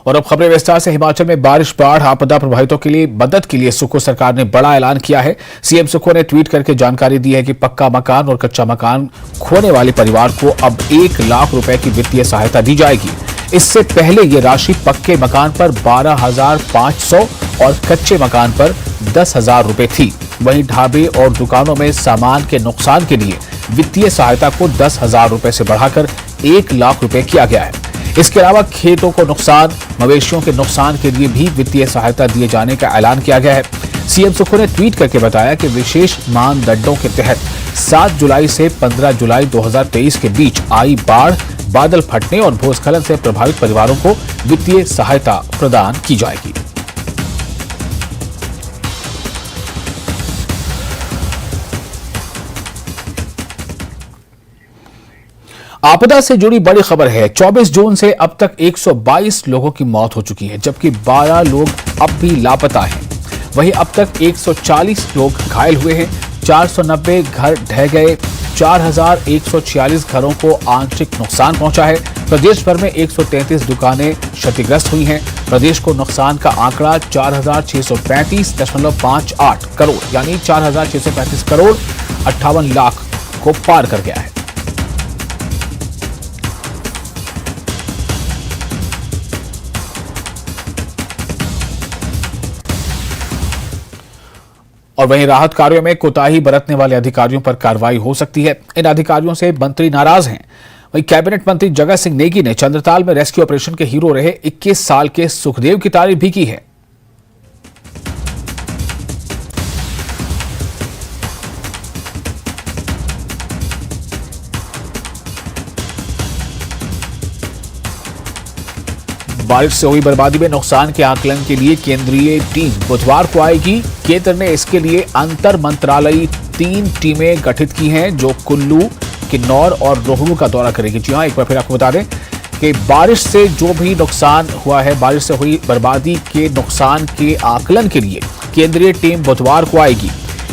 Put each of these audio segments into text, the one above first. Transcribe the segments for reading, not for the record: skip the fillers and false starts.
और अब खबरें विस्तार से। हिमाचल में बारिश, बाढ़, आपदा प्रभावितों के लिए मदद के लिए सुक्खू सरकार ने बड़ा ऐलान किया है। सीएम सुक्खू ने ट्वीट करके जानकारी दी है कि पक्का मकान और कच्चा मकान खोने वाले परिवार को अब 1 लाख रुपए की वित्तीय सहायता दी जाएगी। इससे पहले ये राशि पक्के मकान पर 12,500 और कच्चे मकान पर 10,000 रुपए थी। वहीं ढाबे और दुकानों में सामान के नुकसान के लिए वित्तीय सहायता को 10,000 रुपए से बढ़ाकर 1 लाख रुपए किया गया है। इसके अलावा खेतों को नुकसान, मवेशियों के नुकसान के लिए भी वित्तीय सहायता दिए जाने का ऐलान किया गया है। सीएम सुक्खू ने ट्वीट करके बताया कि विशेष मानदंडों के तहत 7 जुलाई से 15 जुलाई 2023 के बीच आई बाढ़, बादल फटने और भूस्खलन से प्रभावित परिवारों को वित्तीय सहायता प्रदान की जाएगी। आपदा से जुड़ी बड़ी खबर है। 24 जून से अब तक 122 लोगों की मौत हो चुकी है, जबकि 12 लोग अब भी लापता हैं। वहीं अब तक 140 लोग घायल हुए हैं। 490 घर ढह गए। 4,146 घरों को आंशिक नुकसान पहुंचा है। प्रदेश भर में 133 दुकानें क्षतिग्रस्त हुई हैं। प्रदेश को नुकसान का आंकड़ा 4,635.58 करोड़ यानी 4,635 करोड़ 58 लाख को पार कर गया है। और वहीं राहत कार्यों में कोताही बरतने वाले अधिकारियों पर कार्रवाई हो सकती है। इन अधिकारियों से मंत्री नाराज हैं। वहीं कैबिनेट मंत्री जगत सिंह नेगी ने चंद्रताल में रेस्क्यू ऑपरेशन के हीरो रहे 21 साल के सुखदेव की तारीफ भी की है। बारिश से हुई बर्बादी में नुकसान के आकलन के लिए केंद्रीय टीम बुधवार को आएगी। केंद्र ने इसके लिए अंतर मंत्रालयी 3 टीमें गठित की हैं, जो कुल्लू, किन्नौर और रोहड़ू का दौरा करेगी। जी हां, एक बार फिर आपको बता दें कि बारिश से जो भी नुकसान हुआ है, बारिश से हुई बर्बादी के नुकसान के आकलन के लिए केंद्रीय टीम बुधवार को आएगी।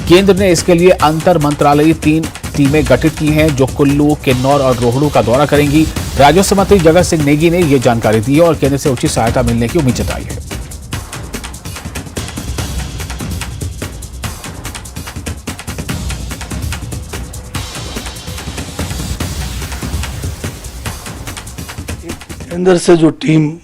केंद्र ने इसके लिए अंतर मंत्रालयी 3 टीमें गठित की हैं, जो कुल्लू, किन्नौर और रोहड़ू का दौरा करेंगी। राजस्व मंत्री जगत सिंह नेगी ने यह जानकारी दी है और केंद्र से उचित सहायता मिलने की उम्मीद जताई है। केंद्र से जो टीम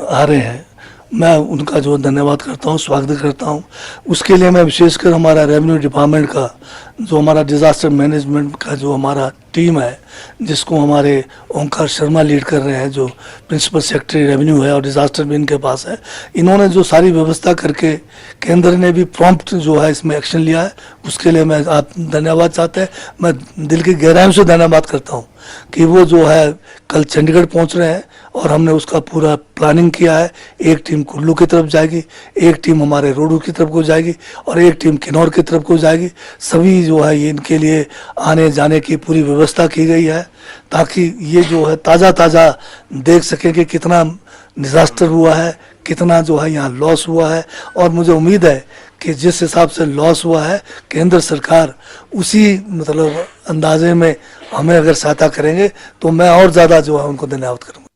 आ रहे हैं, मैं उनका जो धन्यवाद करता हूं, स्वागत करता हूं। उसके लिए मैं विशेषकर हमारा रेवेन्यू डिपार्टमेंट का, जो हमारा डिज़ास्टर मैनेजमेंट का जो हमारा टीम है, जिसको हमारे ओंकार शर्मा लीड कर रहे हैं, जो प्रिंसिपल सेक्रेटरी रेवेन्यू है और डिज़ास्टर भी इनके पास है, इन्होंने जो सारी व्यवस्था करके केंद्र ने भी प्रॉम्प्ट जो है इसमें एक्शन लिया है, उसके लिए मैं आप धन्यवाद चाहते हैं। मैं दिल की गहराइयों से धन्यवाद करता हूँ कि वो जो है कल चंडीगढ़ पहुँच रहे हैं और हमने उसका पूरा प्लानिंग किया है। एक टीम कुल्लू की तरफ जाएगी, एक टीम हमारे रोहड़ू की तरफ को जाएगी और एक टीम किन्नौर की तरफ को जाएगी। सभी जो है इनके लिए आने जाने की पूरी व्यवस्था की गई है, ताकि ये जो है ताज़ा ताज़ा देख सकें कि कितना डिजास्टर हुआ है, कितना जो है यहाँ लॉस हुआ है। और मुझे उम्मीद है कि जिस हिसाब से लॉस हुआ है, केंद्र सरकार उसी मतलब अंदाजे में हमें अगर सहायता करेंगे तो मैं और ज़्यादा जो है उनको धन्यवाद करूँगा।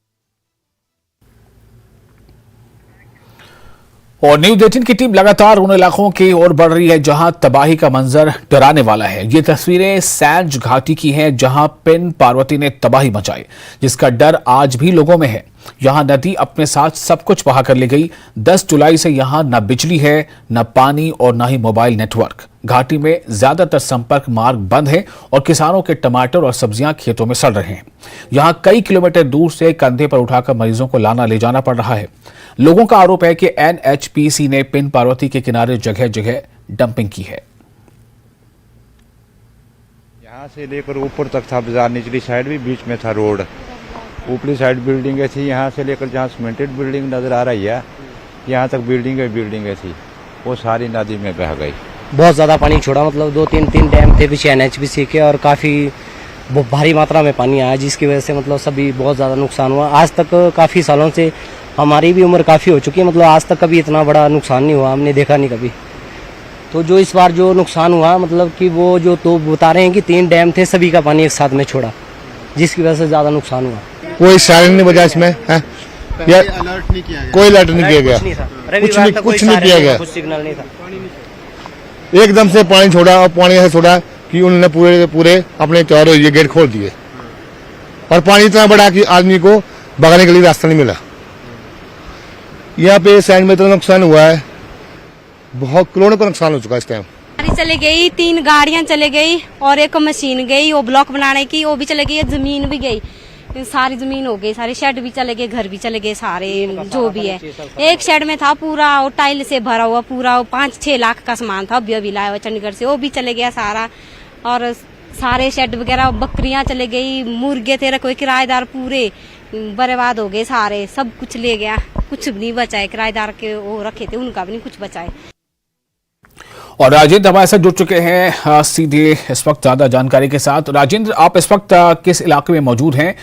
और न्यूज़ 18 की टीम लगातार उन इलाकों की ओर बढ़ रही है जहां तबाही का मंजर डराने वाला है। ये तस्वीरें सैंज घाटी की हैं, जहां पिन पार्वती ने तबाही मचाई, जिसका डर आज भी लोगों में है। यहां नदी अपने साथ सब कुछ बहा कर ले गई। 10 जुलाई से यहां न बिजली है, न पानी और न ही मोबाइल नेटवर्क। घाटी में ज्यादातर संपर्क मार्ग बंद है और किसानों के टमाटर और सब्जियां खेतों में सड़ रहे हैं। यहां कई किलोमीटर दूर से कंधे पर उठाकर मरीजों को लाना ले जाना पड़ रहा है। लोगों का आरोप है कि एनएचपीसी ने पिन पार्वती के किनारे जगह जगह डंपिंग की है। यहाँ से लेकर ऊपर तक था बाजार, निचली साइड भी, बीच में था रोड, ऊपरी साइड बिल्डिंगें थी। यहाँ से लेकर जहाँ सीमेंटेड बिल्डिंग नजर आ रही है, यहाँ तक बिल्डिंगें थी, वो सारी नदी में बह गई। बहुत ज़्यादा पानी छोड़ा, मतलब 2-3 डैम थे पीछे एनएचपीसी के और काफ़ी भारी मात्रा में पानी आया, जिसकी वजह से मतलब सभी बहुत ज़्यादा नुकसान हुआ। आज तक काफ़ी सालों से, हमारी भी उम्र काफ़ी हो चुकी है, मतलब आज तक कभी इतना बड़ा नुकसान नहीं हुआ, हमने देखा नहीं कभी। तो जो इस बार जो नुकसान हुआ, मतलब कि वो जो तो बता रहे हैं कि 3 डैम थे, सभी का पानी एक साथ में छोड़ा, जिसकी वजह से ज़्यादा नुकसान हुआ। कोई सायरन नहीं बजा इसमें है, या अलर्ट नहीं किया गया? कोई अलर्ट नहीं किया गया, कुछ नहीं किया गया। कुछ सिग्नल नहीं था, एकदम से पानी छोड़ा और पानी ऐसे छोड़ा कि उन्होंने पूरे अपने चारों ये गेट खोल दिए और पानी इतना बड़ा कि आदमी को भगाने के लिए रास्ता नहीं मिला। यहाँ पे सैंड में तो नुकसान हुआ है, बहुत करोड़ों का नुकसान हो चुका है इस टाइम। गाड़ी चले गई, 3 गाड़ियां चले गई और एक मशीन गई, वो ब्लॉक बनाने की, वो भी चले गई, जमीन भी गई, सारी जमीन हो गई, सारे शेड भी चले गए, घर भी चले गए, सारे जो भी है। एक शेड में था पूरा वो टाइल से भरा हुआ, पूरा 5-6 लाख का सामान था, अभी लाया हुआ चंडीगढ़ से, वो भी चले गया सारा। और सारे शेड वगैरह, बकरियां चले गई, मुर्गे थे रखे, किराएदार पूरे बर्बाद हो गए, सारे सब कुछ ले गया, कुछ भी नहीं बचा है। किराएदार के वो रखे थे उनका भी नहीं कुछ बचा है। और राजेंद्र हमारे साथ जुड़ चुके हैं सीधे इस वक्त ज्यादा जानकारी के साथ। राजेंद्र, आप इस वक्त किस इलाके में मौजूद हैं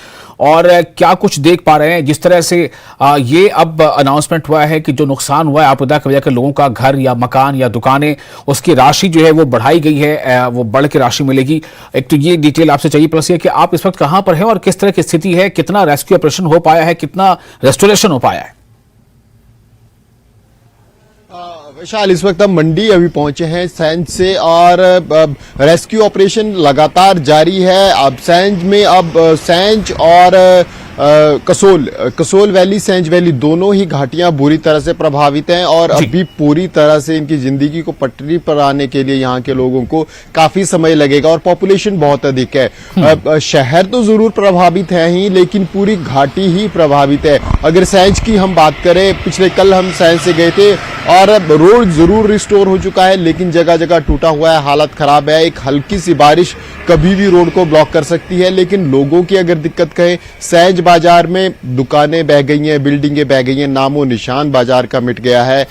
और क्या कुछ देख पा रहे हैं? जिस तरह से ये अब अनाउंसमेंट हुआ है कि जो नुकसान हुआ है आपदा की वजह से लोगों का घर या मकान या दुकानें, उसकी राशि जो है वो बढ़ाई गई है, वो बढ़ के राशि मिलेगी। एक तो ये डिटेल आपसे चाहिए, प्लस ये कि आप इस वक्त कहां पर हैं और किस तरह की स्थिति है, कितना रेस्क्यू ऑपरेशन हो पाया है, कितना रेस्टोरेशन हो पाया है? विशाल, इस वक्त हम मंडी अभी पहुंचे हैं सैंज से और रेस्क्यू ऑपरेशन लगातार जारी है। अब सैंज में सैंज और कसोल वैली, सैंज वैली दोनों ही घाटियां बुरी तरह से प्रभावित हैं और अभी पूरी तरह से इनकी जिंदगी को पटरी पर आने के लिए यहाँ के लोगों को काफी समय लगेगा और पॉपुलेशन बहुत अधिक है। शहर तो जरूर प्रभावित है ही, लेकिन पूरी घाटी ही प्रभावित है। अगर सैंज की हम बात करें, पिछले कल हम सैंज से गए थे और रोड जरूर रिस्टोर हो चुका है, लेकिन जगह जगह टूटा हुआ है, हालत खराब है। एक हल्की सी बारिश कभी भी रोड को ब्लॉक कर सकती है। लेकिन लोगों की अगर दिक्कत कहें, सैंज बाजार में दुकानें बह गई हैं, बिल्डिंगें बह गई हैं, नामो निशान बाजार का मिट गया है।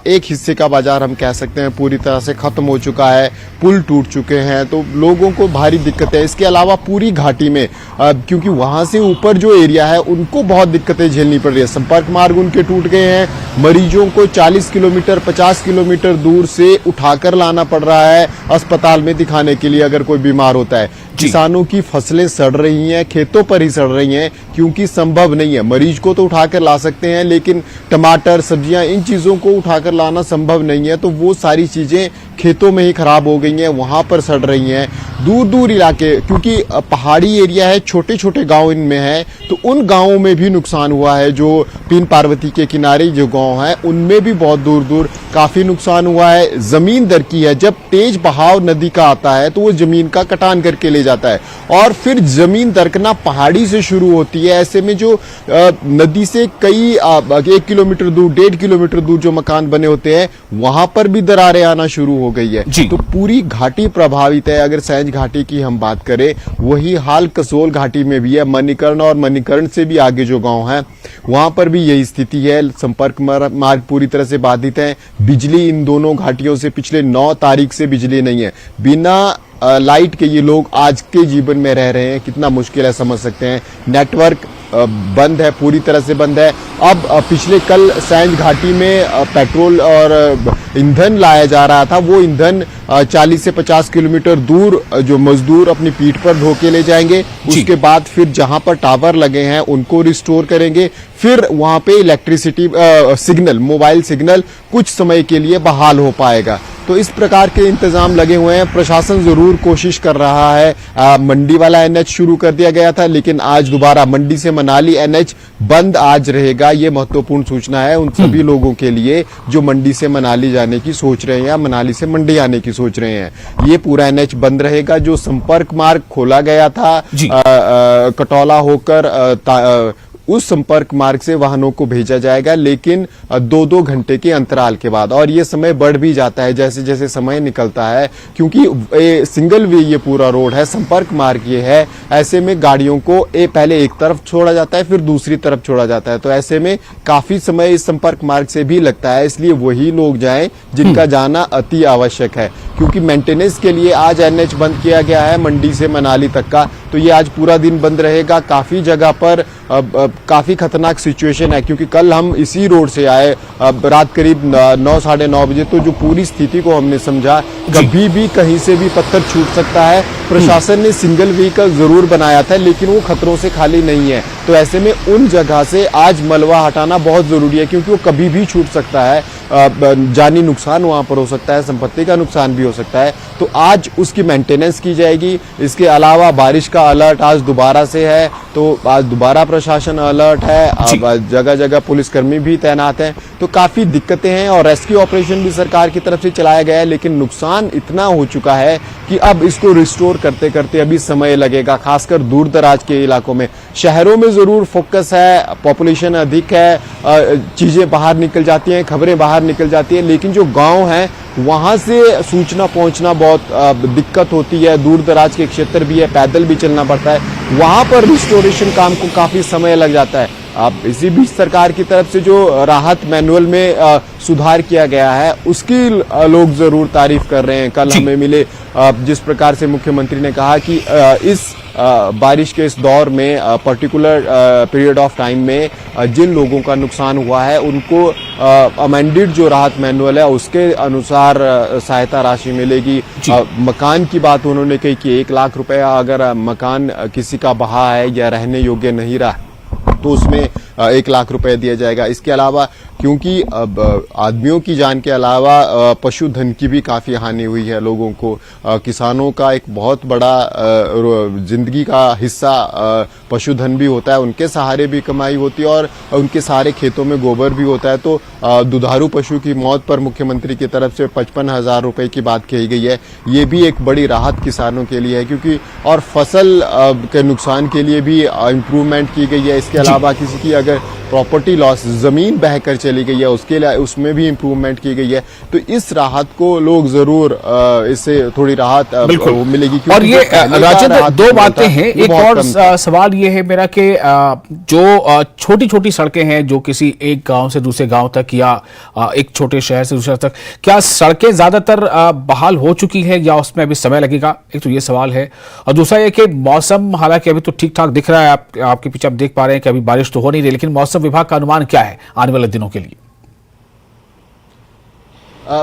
एक हिस्से का बाजार हम कह सकते हैं पूरी तरह से खत्म हो चुका है, पुल टूट चुके हैं, तो लोगों को भारी दिक्कत है। इसके अलावा पूरी घाटी में क्योंकि वहां से ऊपर जो एरिया है उनको बहुत दिक्कतें झेलनी पड़ रही है। संपर्क मार्ग उनके टूट गए हैं, मरीजों को 40 किलोमीटर 50 किलोमीटर दूर से उठाकर लाना पड़ रहा है अस्पताल में दिखाने के लिए अगर कोई बीमार होता है। किसानों की फसलें सड़ रही हैं, खेतों पर ही सड़ रही हैं, क्योंकि संभव नहीं है। मरीज को तो उठाकर ला सकते हैं, लेकिन टमाटर, सब्जियां, इन चीजों को उठाकर लाना संभव नहीं है, तो वो सारी चीजें खेतों में ही खराब हो गई हैं, वहां पर सड़ रही हैं। दूर दूर इलाके, क्योंकि पहाड़ी एरिया है, छोटे छोटे गांव इनमें है, तो उन गांवों में भी नुकसान हुआ है। जो पीन पार्वती के किनारे जो गांव है उनमें भी बहुत दूर दूर काफी नुकसान हुआ है। जमीन दरकी है, जब तेज बहाव नदी का आता है तो वो जमीन का कटान करके ले जाता है और फिर जमीन दरकना पहाड़ी से शुरू होती है। ऐसे में जो नदी से कई 1 किलोमीटर दूर 1.5 किलोमीटर दूर जो मकान बने होते हैं वहां पर भी दरारें आना शुरू हो गई है, तो पूरी घाटी प्रभावित है। अगर सैंज घाटी की हम बात करें, वही हाल कसोल घाटी में भी है। मणिकर्ण और मणिकर्ण से भी आगे जो गांव है वहां पर भी यही स्थिति है। संपर्क मार्ग पूरी तरह से बाधित है। बिजली इन दोनों घाटियों से पिछले 9 तारीख से बिजली नहीं है। बिना लाइट के ये लोग आज के जीवन में रह रहे हैं, कितना मुश्किल है समझ सकते हैं। नेटवर्क बंद है, पूरी तरह से बंद है। अब पिछले कल सैंज घाटी में पेट्रोल और ईंधन लाया जा रहा था, वो ईंधन 40 से 50 किलोमीटर दूर जो मजदूर अपनी पीठ पर ढो के ले जाएंगे। उसके बाद फिर जहां पर टावर लगे हैं उनको रिस्टोर करेंगे, फिर वहां पे इलेक्ट्रिसिटी सिग्नल, मोबाइल सिग्नल कुछ समय के लिए बहाल हो पाएगा। तो इस प्रकार के इंतजाम लगे हुए हैं। प्रशासन जरूर कोशिश कर रहा है। मंडी वाला एनएच शुरू कर दिया गया था, लेकिन आज दोबारा मंडी से मनाली एनएच बंद आज रहेगा। ये महत्वपूर्ण सूचना है उन सभी लोगों के लिए जो मंडी से मनाली जाने की सोच रहे हैं या मनाली से मंडी आने की सोच रहे हैं। ये पूरा एनएच बंद रहेगा। जो संपर्क मार्ग खोला गया था कटौला होकर, उस संपर्क मार्ग से वाहनों को भेजा जाएगा, लेकिन 2-2 घंटे के अंतराल के बाद। और ये समय बढ़ भी जाता है जैसे जैसे समय निकलता है, क्योंकि सिंगल वे ये पूरा रोड है, संपर्क मार्ग ये है। ऐसे में गाड़ियों को पहले एक तरफ छोड़ा जाता है, फिर दूसरी तरफ छोड़ा जाता है, तो ऐसे में काफी समय इस संपर्क मार्ग से भी लगता है। इसलिए वही लोग जाएं जिनका जाना अति आवश्यक है, क्योंकि मेंटेनेंस के लिए आज एनएच बंद किया गया है मंडी से मनाली तक का, तो ये आज पूरा दिन बंद रहेगा। काफी जगह पर काफी खतरनाक सिचुएशन है, क्योंकि कल हम इसी रोड से आए रात करीब 9 साढ़े 9 बजे, तो जो पूरी स्थिति को हमने समझा, कभी भी कहीं से भी पत्थर छूट सकता है। प्रशासन ने सिंगल व्हीकल जरूर बनाया था, लेकिन वो खतरों से खाली नहीं है। तो ऐसे में उन जगह से आज मलबा हटाना बहुत जरूरी है, क्योंकि वो कभी भी छूट सकता है, जानी नुकसान वहां पर हो सकता है, संपत्ति का नुकसान भी हो सकता है। तो आज उसकी मेंटेनेंस की जाएगी। इसके अलावा बारिश का अलर्ट आज दोबारा से है, तो आज दोबारा प्रशासन अलर्ट है, अब जगह जगह पुलिसकर्मी भी तैनात हैं। तो काफी दिक्कतें हैं और रेस्क्यू ऑपरेशन भी सरकार की तरफ से चलाया गया है, लेकिन नुकसान इतना हो चुका है कि अब इसको रिस्टोर करते करते अभी समय लगेगा, खासकर दूर दराज के इलाकों में। शहरों में जरूर फोकस है, पॉपुलेशन अधिक है, चीजें बाहर निकल जाती हैं, खबरें बाहर निकल जाती हैं, लेकिन जो गांव हैं वहां से सूचना पहुंचना बहुत दिक्कत होती है। दूर दराज के क्षेत्र भी है, पैदल भी चलना पड़ता है, वहां पर रिस्टोरेशन काम को काफी समय लग जाता है। अब इसी बीच सरकार की तरफ से जो राहत मैनुअल में सुधार किया गया है, उसकी लोग जरूर तारीफ कर रहे हैं। कल हमें मिले जिस प्रकार से मुख्यमंत्री ने कहा कि इस बारिश के इस दौर में पर्टिकुलर पीरियड ऑफ टाइम में जिन लोगों का नुकसान हुआ है उनको अमेंडेड जो राहत मैनुअल है उसके अनुसार सहायता राशि मिलेगी। मकान की बात उन्होंने कही कि 1 लाख रुपया अगर मकान किसी का बहा है या रहने योग्य नहीं रहा तो उसमें 1 लाख रुपए दिया जाएगा। इसके अलावा क्योंकि अब आदमियों की जान के अलावा पशुधन की भी काफी हानि हुई है लोगों को, किसानों का एक बहुत बड़ा जिंदगी का हिस्सा पशुधन भी होता है, उनके सहारे भी कमाई होती है और उनके सारे खेतों में गोबर भी होता है। तो दुधारू पशु की मौत पर मुख्यमंत्री की तरफ से 55,000 रुपए की बात कही गई है। ये भी एक बड़ी राहत किसानों के लिए है, क्योंकि और फसल के नुकसान के लिए भी इम्प्रूवमेंट की गई है। इसके अलावा किसी की अगर प्रॉपर्टी लॉस, जमीन बहकर चली गई है, उसके लिए उसमें भी इम्प्रूवमेंट की गई है। तो इस राहत को लोग जरूर इससे थोड़ी राहत मिलेगी। और ये राजेंद्र, दो बातें हैं। एक और सवाल ये है मेरा कि जो छोटी छोटी सड़कें हैं जो किसी एक गांव से दूसरे गांव तक या एक छोटे शहर से दूसरे तक, क्या सड़कें ज्यादातर बहाल हो चुकी है या उसमें अभी समय लगेगा? एक तो ये सवाल है। और दूसरा ये कि मौसम हालांकि अभी तो ठीक ठाक दिख रहा है, आपके पीछे आप देख पा रहे हैं कि अभी बारिश तो हो नहीं रही, लेकिन मौसम विभाग का अनुमान क्या है आने वाले दिनों के लिए?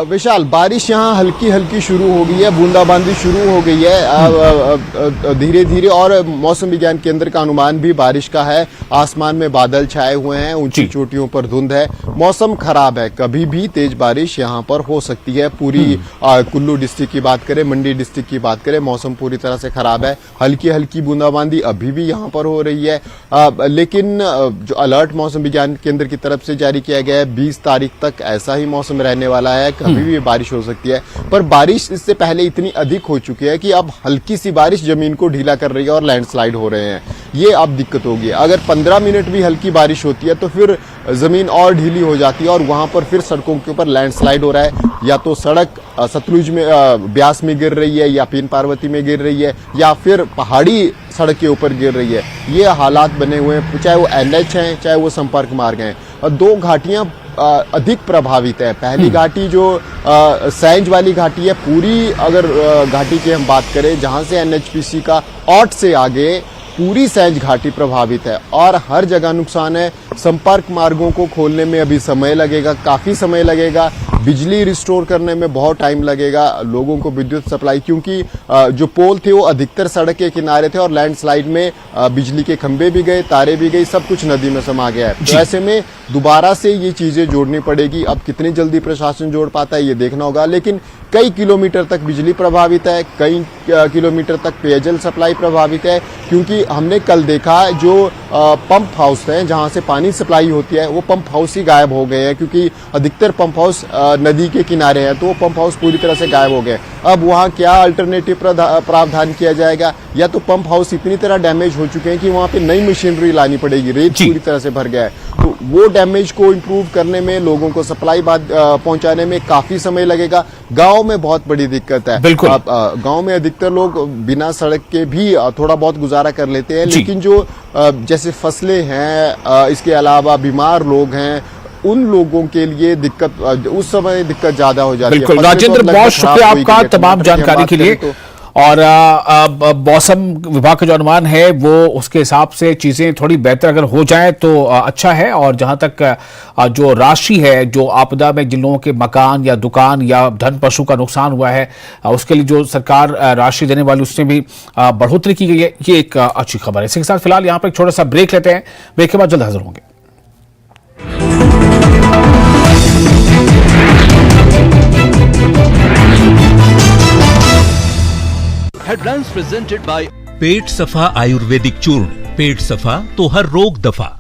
विशाल, बारिश यहाँ हल्की हल्की शुरू हो गई है, बूंदाबांदी शुरू हो गई है धीरे धीरे, और मौसम विज्ञान केंद्र का अनुमान भी बारिश का है। आसमान में बादल छाए हुए हैं, ऊंची चोटियों पर धुंध है, मौसम खराब है, कभी भी तेज बारिश यहाँ पर हो सकती है। पूरी कुल्लू डिस्ट्रिक्ट की बात करें, मंडी डिस्ट्रिक्ट की बात करें, मौसम पूरी तरह से खराब है। हल्की हल्की बूंदाबांदी अभी भी यहाँ पर हो रही है, लेकिन जो अलर्ट मौसम विज्ञान केंद्र की तरफ से जारी किया गया है 20 तारीख तक ऐसा ही मौसम रहने वाला है, कभी भी बारिश हो सकती है। पर बारिश इससे पहले इतनी अधिक हो चुकी है कि अब हल्की सी बारिश जमीन को ढीला कर रही है और लैंडस्लाइड हो रहे हैं। ये अब दिक्कत होगी। अगर 15 मिनट भी हल्की बारिश होती है तो फिर जमीन और ढीली हो जाती है और वहां पर फिर सड़कों के ऊपर लैंडस्लाइड हो रहा है। या तो सड़क सतलुज में, ब्यास में गिर रही है, या पीन पार्वती में गिर रही है, या फिर पहाड़ी सड़क के ऊपर गिर रही है। ये हालात बने हुए हैं, चाहे वो NH हैं, चाहे वो संपर्क मार्ग हैं। और 2 घाटियां अधिक प्रभावित है। पहली घाटी जो सैंज वाली घाटी है, पूरी अगर घाटी की हम बात करें, जहां से NHPC का औट से आगे पूरी सैंज घाटी प्रभावित है और हर जगह नुकसान है। संपर्क मार्गों को खोलने में अभी समय लगेगा, काफी समय लगेगा। बिजली रिस्टोर करने में बहुत टाइम लगेगा, लोगों को विद्युत सप्लाई, क्योंकि जो पोल थे वो अधिकतर सड़क के किनारे थे और लैंडस्लाइड में बिजली के खंभे भी गए, तारे भी गई, सब कुछ नदी में समा गया है। तो ऐसे में दोबारा से ये चीजें जोड़नी पड़ेगी। अब कितनी जल्दी प्रशासन जोड़ पाता है ये देखना होगा, लेकिन कई किलोमीटर तक बिजली प्रभावित है, कई किलोमीटर तक पेयजल सप्लाई प्रभावित है, क्योंकि हमने कल देखा जो पंप हाउस है जहां से पानी सप्लाई होती है वो पंप हाउस ही गायब हो गए हैं, क्योंकि अधिकतर पंप हाउस नदी के किनारे हैं, तो वो पंप हाउस पूरी तरह से गायब हो गए। अब वहां क्या अल्टरनेटिव प्रावधान किया जाएगा? या तो पंप हाउस इतनी तरह डैमेज हो चुके हैं कि वहां पे नई मशीनरी लानी पड़ेगी, रेत पूरी तरह से भर गया है, तो वो डैमेज को इम्प्रूव करने में, लोगों को सप्लाई पहुंचाने में काफी समय लगेगा। गांव में बहुत बड़ी दिक्कत है। गांव में अधिकतर लोग बिना सड़क के भी थोड़ा बहुत गुजारा कर लेते हैं, लेकिन जो जैसे फसलें हैं, इसके अलावा बीमार लोग हैं, उन लोगों के लिए दिक्कत, उस समय दिक्कत ज्यादा हो जाती है। बिल्कुल राजेंद्र, बहुत शुक्रिया आपका तमाम जानकारी के लिए। और मौसम विभाग का जो अनुमान है वो उसके हिसाब से चीजें थोड़ी बेहतर अगर हो जाए तो अच्छा है। और जहां तक जो राशि है, जो आपदा में जिन लोगों के मकान या दुकान या धन पशु का नुकसान हुआ है, उसके लिए जो सरकार राशि देने वाली उसमें भी बढ़ोतरी की गई है, ये एक अच्छी खबर है। इसी के साथ फिलहाल यहाँ पर एक छोटा सा ब्रेक लेते हैं, ब्रेक के बाद जल्द हाजिर होंगे। हेडलाइंस प्रेजेंटेड बाय पेट सफा आयुर्वेदिक चूर्ण। पेट सफा तो हर रोग दफा।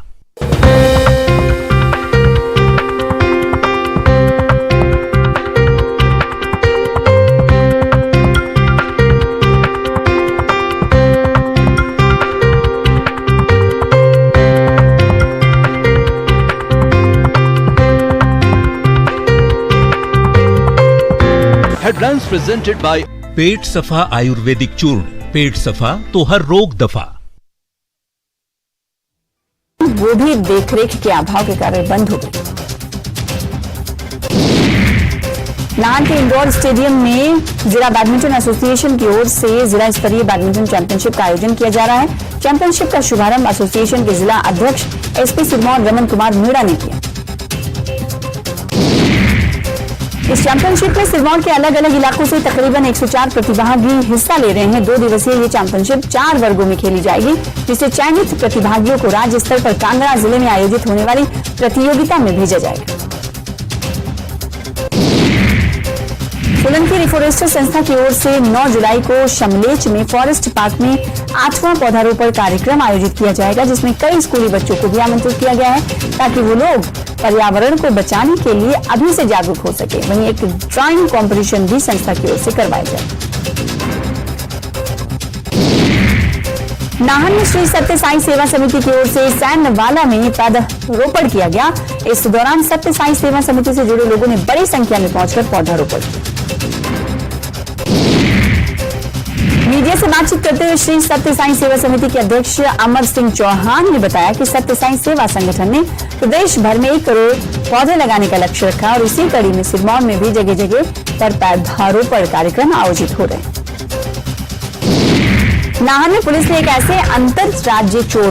हेडलाइंस प्रेजेंटेड बाय पेट सफा आयुर्वेदिक चूर्ण। पेट सफा तो हर रोग दफा। वो भी देखरेख के अभाव के कारण बंद हो गई। नाहन के इंडोर स्टेडियम में जिला बैडमिंटन एसोसिएशन की ओर से जिला स्तरीय बैडमिंटन चैंपियनशिप का आयोजन किया जा रहा है। चैंपियनशिप का शुभारंभ एसोसिएशन के जिला अध्यक्ष एसपी सिरमौर रमन कुमार मीणा ने किया। इस चैंपियनशिप में सिरमौर के अलग अलग इलाकों से तकरीबन 104 प्रतिभागी हिस्सा ले रहे हैं। 2 दिवसीय ये चैंपियनशिप 4 वर्गों में खेली जाएगी, जिससे चयनित प्रतिभागियों को राज्य स्तर पर कांगड़ा जिले में आयोजित होने वाली प्रतियोगिता में भेजा जाएगा। सोलन की रिफोरेस्टर संस्था की ओर से 9 जुलाई को शमलेच में फॉरेस्ट पार्क में 8वां पौधारोपण कार्यक्रम आयोजित किया जाएगा, जिसमें कई स्कूली बच्चों को भी आमंत्रित किया गया है ताकि वो लोग पर्यावरण को बचाने के लिए अभी से जागरूक हो सके। वहीं एक ड्राइंग कंपटीशन भी संस्था की ओर से करवाया जाए। नाहन में श्री सत्य साई सेवा समिति की ओर से सैनवाला में पौधारोपण किया गया। इस दौरान सत्य साई सेवा समिति से जुड़े लोगों ने बड़ी संख्या में पहुंचकर पौधारोपण किया। मीडिया से बातचीत करते हुए श्री सत्य साई सेवा समिति के अध्यक्ष अमर सिंह चौहान ने बताया कि सत्य साई सेवा संगठन ने प्रदेश भर में 1 करोड़ पौधे लगाने का लक्ष्य रखा और इसी कड़ी में सिरमौर में भी जगह जगह पर पौधारोपण कार्यक्रम आयोजित हो रहे हैं। नाहन में पुलिस ने एक ऐसे अंतर राज्य चोर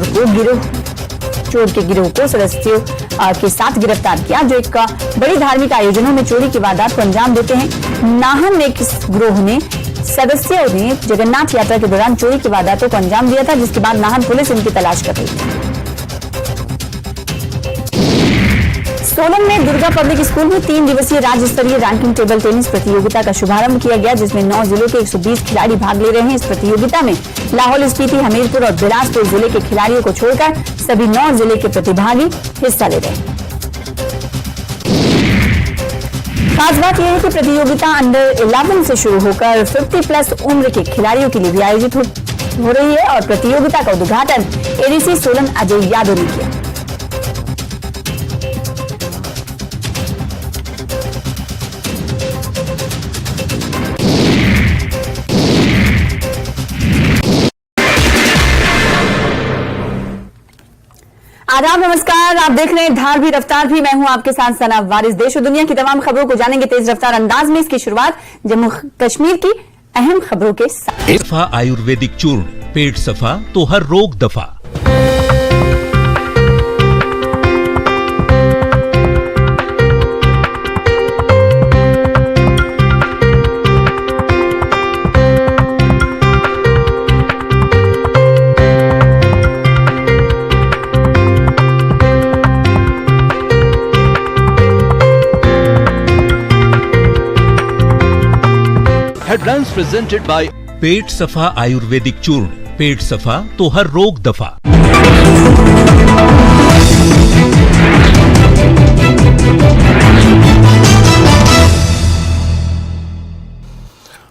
के गिरोह को सदस्यों के साथ गिरफ्तार किया जो एक बड़ी धार्मिक आयोजनों में चोरी की वारदात को अंजाम देते हैं। नाहन में इस गिरोह ने सदस्यों ने जगन्नाथ यात्रा के दौरान चोरी की वारदातों को अंजाम दिया था, जिसके बाद नाहन पुलिस इनकी तलाश कर रही थी। सोलन में दुर्गा पब्लिक स्कूल में 3 दिवसीय राज्य स्तरीय रैंकिंग टेबल टेनिस प्रतियोगिता का शुभारंभ किया गया, जिसमें 9 जिलों के 120 खिलाड़ी भाग ले रहे हैं। इस प्रतियोगिता में लाहौल स्पीति, हमीरपुर और बिलासपुर जिले के खिलाड़ियों को छोड़कर सभी 9 जिले के प्रतिभागी हिस्सा ले रहे हैं। खास बात यह है कि प्रतियोगिता अंडर 11 से शुरू होकर 50+ उम्र के खिलाड़ियों के लिए भी आयोजित हो रही है और प्रतियोगिता का उद्घाटन एडीसी सोलन अजय यादव ने किया। आदाब, नमस्कार। आप देख रहे हैं धार भी रफ्तार भी। मैं हूं आपके साथ सना वारिस। देश और दुनिया की तमाम खबरों को जानेंगे तेज रफ्तार अंदाज में। इसकी शुरुआत जम्मू कश्मीर की अहम खबरों के साथ। सफा आयुर्वेदिक चूर्ण। पेट सफा तो हर रोग दफा। हेडलाइंस प्रेजेंटेड बाय पेट सफा आयुर्वेदिक चूर्ण। पेट सफा तो हर रोग दफा।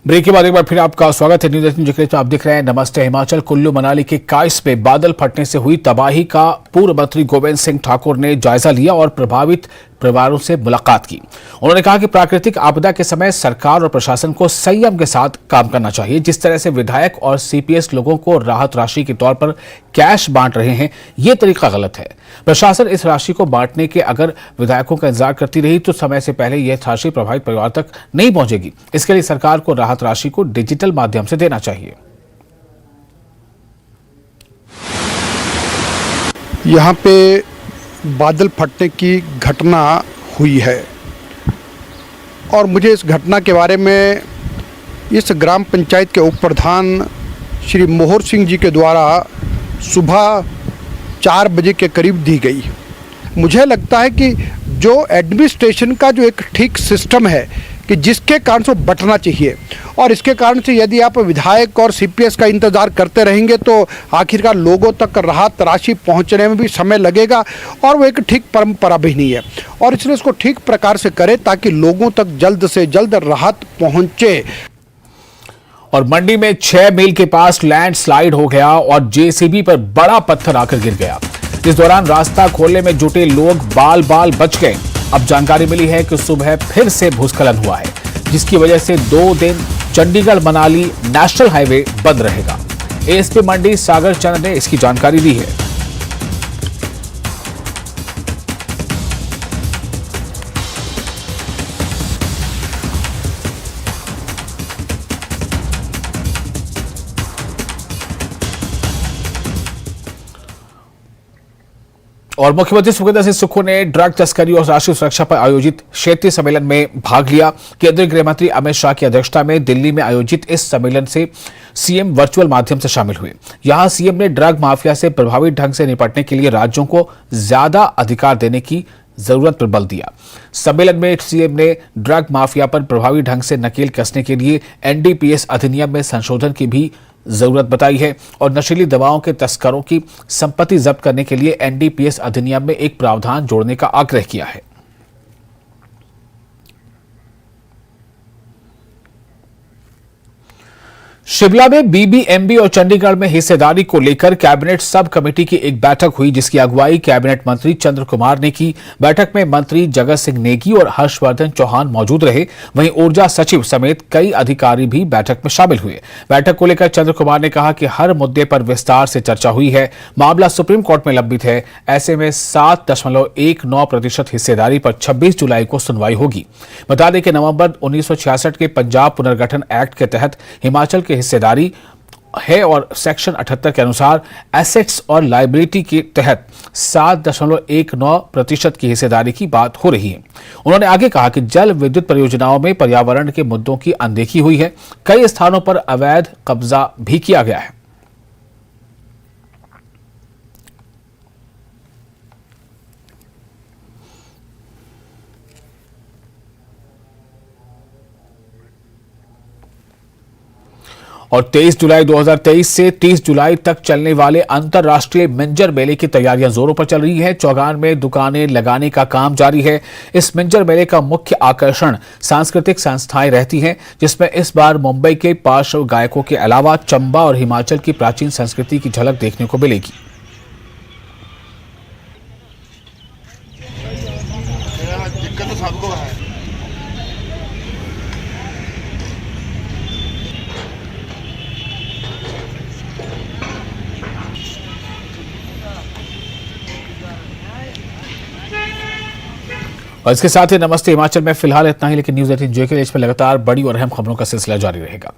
ब्रेक के बाद एक बार फिर आपका स्वागत है न्यूज 18 जिक्र में। आप देख रहे हैं नमस्ते हिमाचल। कुल्लू मनाली के काइस पे बादल फटने से हुई तबाही का पूर्व मंत्री गोविंद सिंह ठाकुर ने जायजा लिया और प्रभावित परिवारों से मुलाकात की। उन्होंने कहा कि प्राकृतिक आपदा के समय सरकार और प्रशासन को संयम के साथ काम करना चाहिए। जिस तरह से विधायक और सीपीएस लोगों को राहत राशि के तौर पर कैश बांट रहे हैं, ये तरीका गलत है। प्रशासन इस राशि को बांटने के अगर विधायकों का इंतजार करती रही तो समय से पहले यह राशि प्रभावित परिवार तक नहीं पहुंचेगी। इसके लिए सरकार को राहत जरूरत राशि को डिजिटल माध्यम से देना चाहिए। यहाँ पे बादल फटने की घटना हुई है और मुझे इस घटना के बारे में इस ग्राम पंचायत के उप प्रधान श्री मोहर सिंह जी के द्वारा सुबह 4 बजे के करीब दी गई। मुझे लगता है कि जो एडमिनिस्ट्रेशन का जो एक ठीक सिस्टम है कि जिसके कारण से बटना चाहिए, और इसके कारण से यदि आप विधायक और सीपीएस का इंतज़ार करते रहेंगे तो आखिरकार लोगों तक राहत राशि पहुंचने में भी समय लगेगा और वो एक ठीक परंपरा भी नहीं है, और इसलिए इसको ठीक प्रकार से करें ताकि लोगों तक जल्द से जल्द राहत पहुंचे। और मंडी में 6 मील के पास लैंडस्लाइड हो गया और जेसीबी पर बड़ा पत्थर आकर गिर गया। इस दौरान रास्ता खोलने में जुटे लोग बाल बाल बच गए। अब जानकारी मिली है कि सुबह फिर से भूस्खलन हुआ है, जिसकी वजह से 2 दिन चंडीगढ़ मनाली नेशनल हाईवे बंद रहेगा। एसपी मंडी सागर चंद ने इसकी जानकारी दी है। और मुख्यमंत्री सुखविंदर सिंह सुक्खू ने ड्रग तस्करी और राष्ट्रीय सुरक्षा पर आयोजित क्षेत्रीय सम्मेलन में भाग लिया। केंद्रीय गृह मंत्री अमित शाह की अध्यक्षता में दिल्ली में आयोजित इस सम्मेलन से सीएम वर्चुअल माध्यम से शामिल हुए। यहां सीएम ने ड्रग माफिया से प्रभावी ढंग से निपटने के लिए राज्यों को ज्यादा अधिकार देने की जरूरत पर बल दिया। सम्मेलन में सीएम ने ड्रग माफिया पर प्रभावी ढंग से नकेल कसने के लिए एनडीपीएस अधिनियम में संशोधन की भी जरूरत बताई है और नशीली दवाओं के तस्करों की संपत्ति जब्त करने के लिए एनडीपीएस अधिनियम में एक प्रावधान जोड़ने का आग्रह किया है। शिमला में बीबीएमबी और चंडीगढ़ में हिस्सेदारी को लेकर कैबिनेट सब कमेटी की एक बैठक हुई, जिसकी अगुवाई कैबिनेट मंत्री चंद्र कुमार ने की। बैठक में मंत्री जगत सिंह नेगी और हर्षवर्धन चौहान मौजूद रहे। वहीं ऊर्जा सचिव समेत कई अधिकारी भी बैठक में शामिल हुए। बैठक को लेकर चंद्र कुमार ने कहा कि हर मुद्दे पर विस्तार से चर्चा हुई है। मामला सुप्रीम कोर्ट में लंबित है। ऐसे में 7.19% हिस्सेदारी पर 26 जुलाई को सुनवाई होगी। बता दें कि नवंबर 1966 के पंजाब पुनर्गठन एक्ट के तहत हिमाचल के हिस्सेदारी है और सेक्शन 78 के अनुसार एसेट्स और लायबिलिटी के तहत 7.19% की हिस्सेदारी की बात हो रही है। उन्होंने आगे कहा कि जल विद्युत परियोजनाओं में पर्यावरण के मुद्दों की अनदेखी हुई है। कई स्थानों पर अवैध कब्जा भी किया गया है। और 23 जुलाई 2023 से 30 जुलाई तक चलने वाले अंतर्राष्ट्रीय मिंजर मेले की तैयारियां जोरों पर चल रही है। चौगान में दुकानें लगाने का काम जारी है। इस मिंजर मेले का मुख्य आकर्षण सांस्कृतिक संस्थाएं रहती हैं, जिसमें इस बार मुंबई के पार्श्व गायकों के अलावा चंबा और हिमाचल की प्राचीन संस्कृति की झलक देखने को मिलेगी। और इसके साथ ही नमस्ते हिमाचल में फिलहाल इतना ही, लेकिन न्यूज़ 18 जे के लिए इस पर लगातार बड़ी और अहम खबरों का सिलसिला जारी रहेगा।